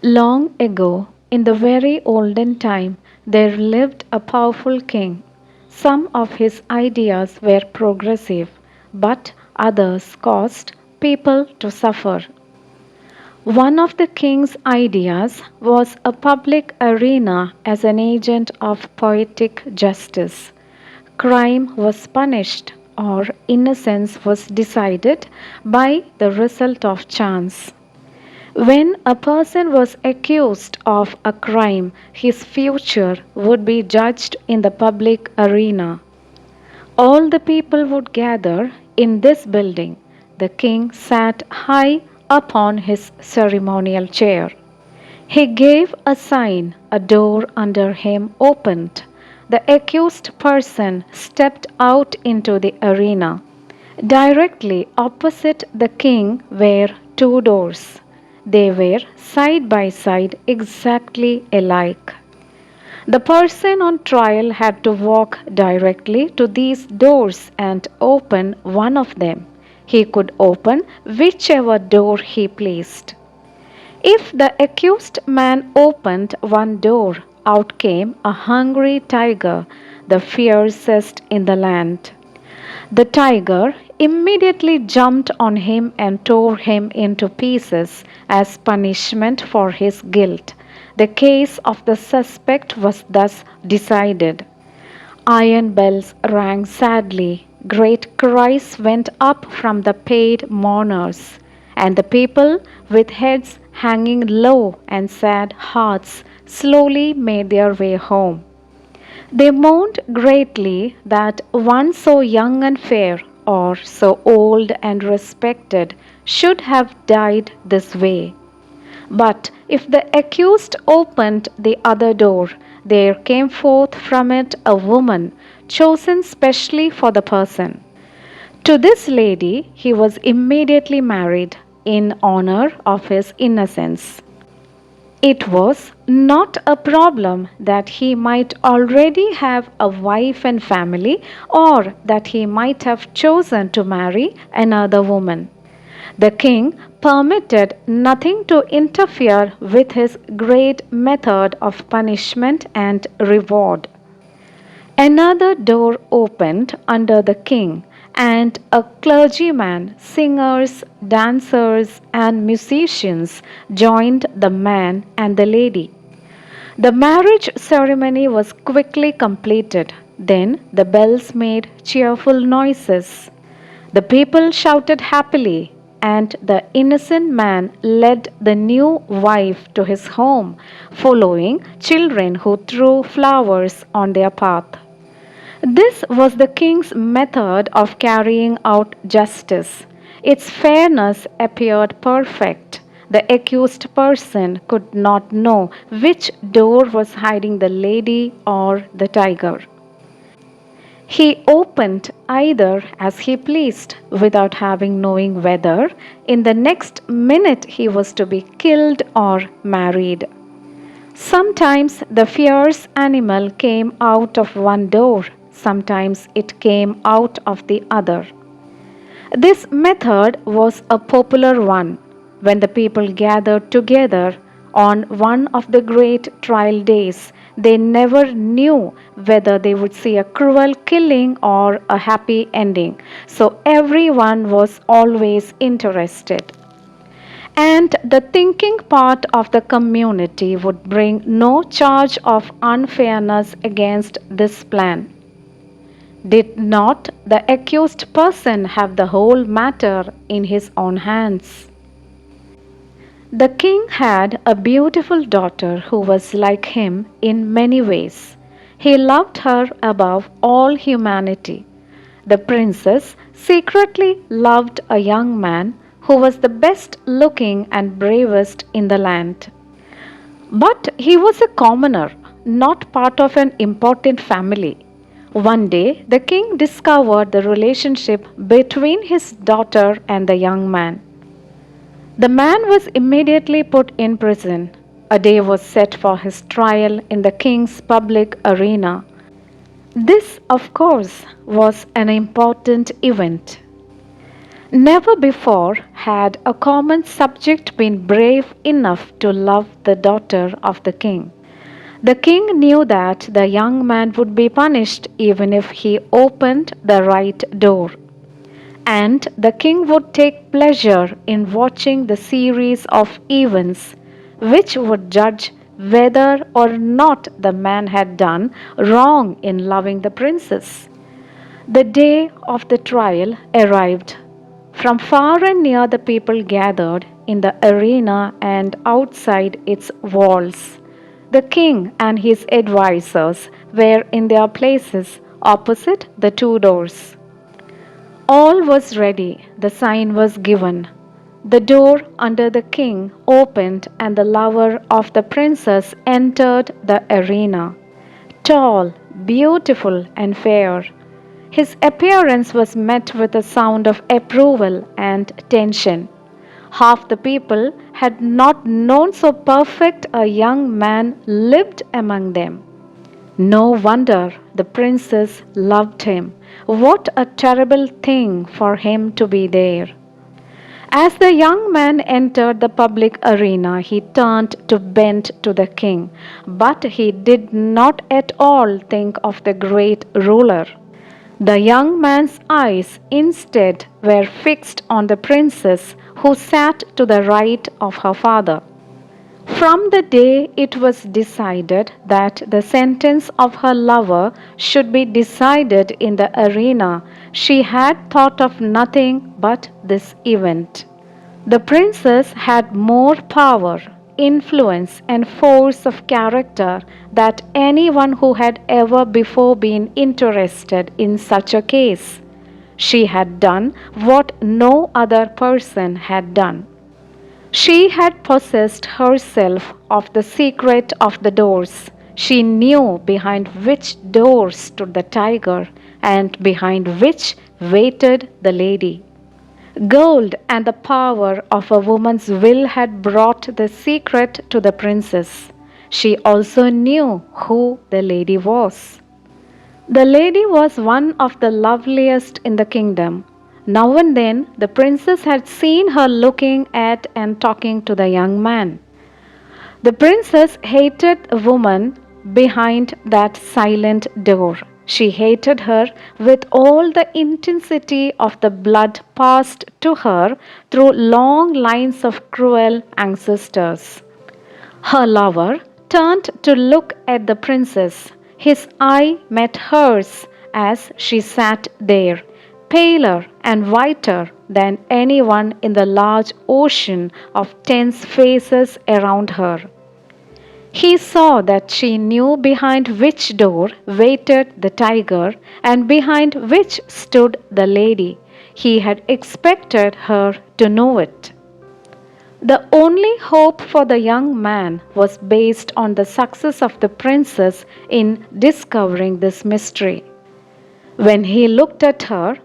Long ago, in the very olden time, there lived a powerful king. Some of his ideas were progressive, but others caused people to suffer. One of the king's ideas was a public arena as an agent of poetic justice. Crime was punished or innocence was decided by the result of chance. When a person was accused of a crime, his future would be judged in the public arena. All the people would gather in this building. The king sat high upon his ceremonial chair. He gave a sign, a door under him opened. The accused person stepped out into the arena. Directly opposite the king were two doors. They were side by side, exactly alike. The person on trial had to walk directly to these doors and open one of them. He could open whichever door he pleased. If the accused man opened one door, out came a hungry tiger, the fiercest in the land. The tiger immediately jumped on him and tore him into pieces as punishment for his guilt. The case of the suspect was thus decided. Iron bells rang sadly. Great cries went up from the paid mourners, and the people, with heads hanging low and sad hearts, slowly made their way home. They mourned greatly that one so young and fair, or so old and respected, should have died this way. But if the accused opened the other door, there came forth from it a woman chosen specially for the person. To this lady he was immediately married in honor of his innocence. It was not a problem that he might already have a wife and family or that he might have chosen to marry another woman. The king permitted nothing to interfere with his great method of punishment and reward. Another door opened under the king, and a clergyman, singers, dancers, and musicians joined the man and the lady. The marriage ceremony was quickly completed. Then the bells made cheerful noises. The people shouted happily, and the innocent man led the new wife to his home, following children who threw flowers on their path. This was the king's method of carrying out justice. Its fairness appeared perfect. The accused person could not know which door was hiding the lady or the tiger. He opened either as he pleased without having knowing whether in the next minute he was to be killed or married. Sometimes the fierce animal came out of one door, sometimes it came out of the other. This method was a popular one. When the people gathered together on one of the great trial days, they never knew whether they would see a cruel killing or a happy ending. So everyone was always interested. And the thinking part of the community would bring no charge of unfairness against this plan. Did not the accused person have the whole matter in his own hands? The king had a beautiful daughter who was like him in many ways. He loved her above all humanity. The princess secretly loved a young man who was the best looking and bravest in the land. But he was a commoner, not part of an important family. One day, the king discovered the relationship between his daughter and the young man. The man was immediately put in prison. A day was set for his trial in the king's public arena. This, of course, was an important event. Never before had a common subject been brave enough to love the daughter of the king. The king knew that the young man would be punished even if he opened the right door. And the king would take pleasure in watching the series of events which would judge whether or not the man had done wrong in loving the princess. The day of the trial arrived. From far and near, the people gathered in the arena and outside its walls. The king and his advisers were in their places opposite the two doors. All was ready, the sign was given. The door under the king opened, and the lover of the princess entered the arena. Tall, beautiful, and fair. His appearance was met with a sound of approval and tension. Half the people had not known so perfect a young man lived among them. No wonder the princess loved him. What a terrible thing for him to be there. As the young man entered the public arena, he turned to bend to the king, but he did not at all think of the great ruler. The young man's eyes instead were fixed on the princess who sat to the right of her father. From the day it was decided that the sentence of her lover should be decided in the arena, she had thought of nothing but this event. The princess had more power, influence, and force of character than anyone who had ever before been interested in such a case. She had done what no other person had done. She had possessed herself of the secret of the doors. She knew behind which door stood the tiger and behind which waited the lady. Gold and the power of a woman's will had brought the secret to the princess. She also knew who the lady was. The lady was one of the loveliest in the kingdom. Now and then the princess had seen her looking at and talking to the young man. The princess hated a woman behind that silent door. She hated her with all the intensity of the blood passed to her through long lines of cruel ancestors. Her lover turned to look at the princess. His eye met hers as she sat there, paler and whiter than anyone in the large ocean of tense faces around her. He saw that she knew behind which door waited the tiger and behind which stood the lady. He had expected her to know it. The only hope for the young man was based on the success of the princess in discovering this mystery. When he looked at her,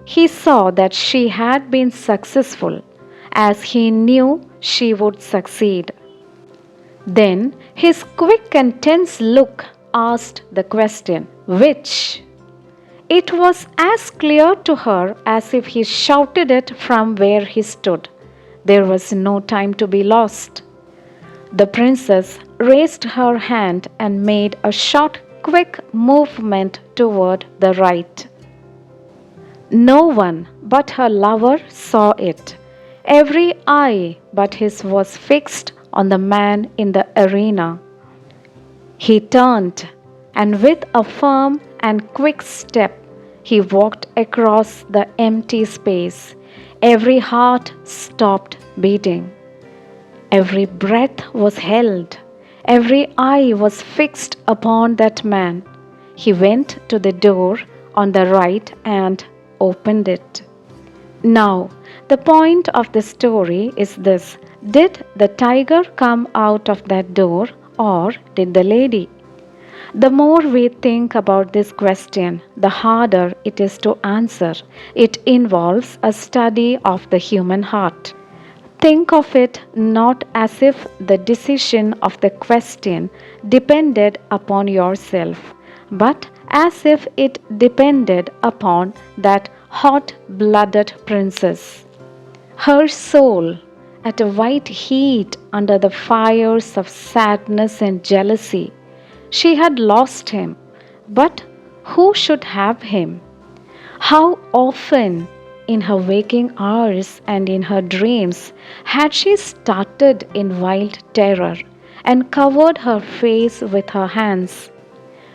he saw that she had been successful, as he knew she would succeed. Then his quick and tense look asked the question, which? It was as clear to her as if he shouted it from where he stood. There was no time to be lost. The princess raised her hand and made a short, quick movement toward the right. No one but her lover saw it. Every eye but his was fixed on the man in the arena. He turned, and with a firm and quick step, he walked across the empty space. Every heart stopped beating. Every breath was held. Every eye was fixed upon that man. He went to the door on the right and opened it. Now, the point of the story is this: did the tiger come out of that door, or did the lady? The more we think about this question, the harder it is to answer. It involves a study of the human heart. Think of it not as if the decision of the question depended upon yourself, but as if it depended upon that hot-blooded princess. Her soul, at a white heat under the fires of sadness and jealousy, she had lost him. But who should have him? How often, in her waking hours and in her dreams, had she started in wild terror and covered her face with her hands?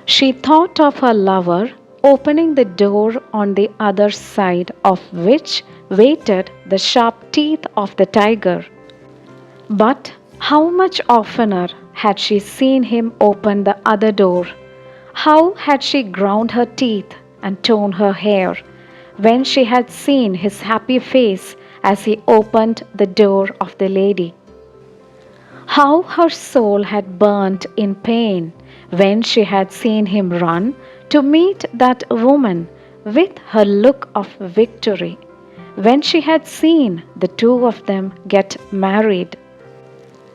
She thought of her lover opening the door on the other side of which waited the sharp teeth of the tiger. But how much oftener had she seen him open the other door? How had she ground her teeth and torn her hair when she had seen his happy face as he opened the door of the lady? How her soul had burnt in pain when she had seen him run to meet that woman with her look of victory, when she had seen the two of them get married,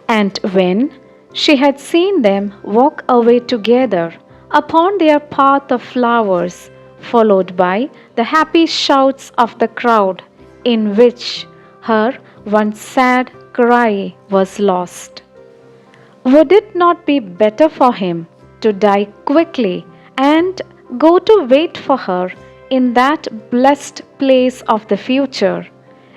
and when she had seen them walk away together upon their path of flowers, followed by the happy shouts of the crowd, in which her one sad cry was lost. Would it not be better for him to die quickly and go to wait for her in that blessed place of the future?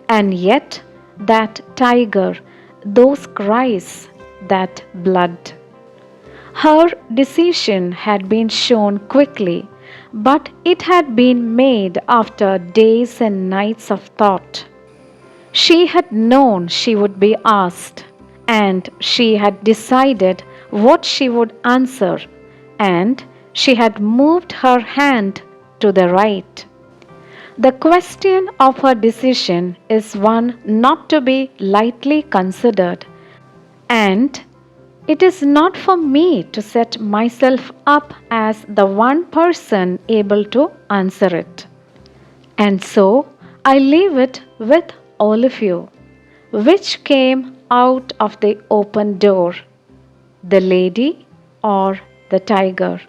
And yet, that tiger, those cries, that blood. Her decision had been shown quickly, but it had been made after days and nights of thought. She had known she would be asked, and she had decided what she would answer, and she had moved her hand to the right. The question of her decision is one not to be lightly considered, and it is not for me to set myself up as the one person able to answer it. And so I leave it with all of you. Which came out of the open door, the lady or the tiger?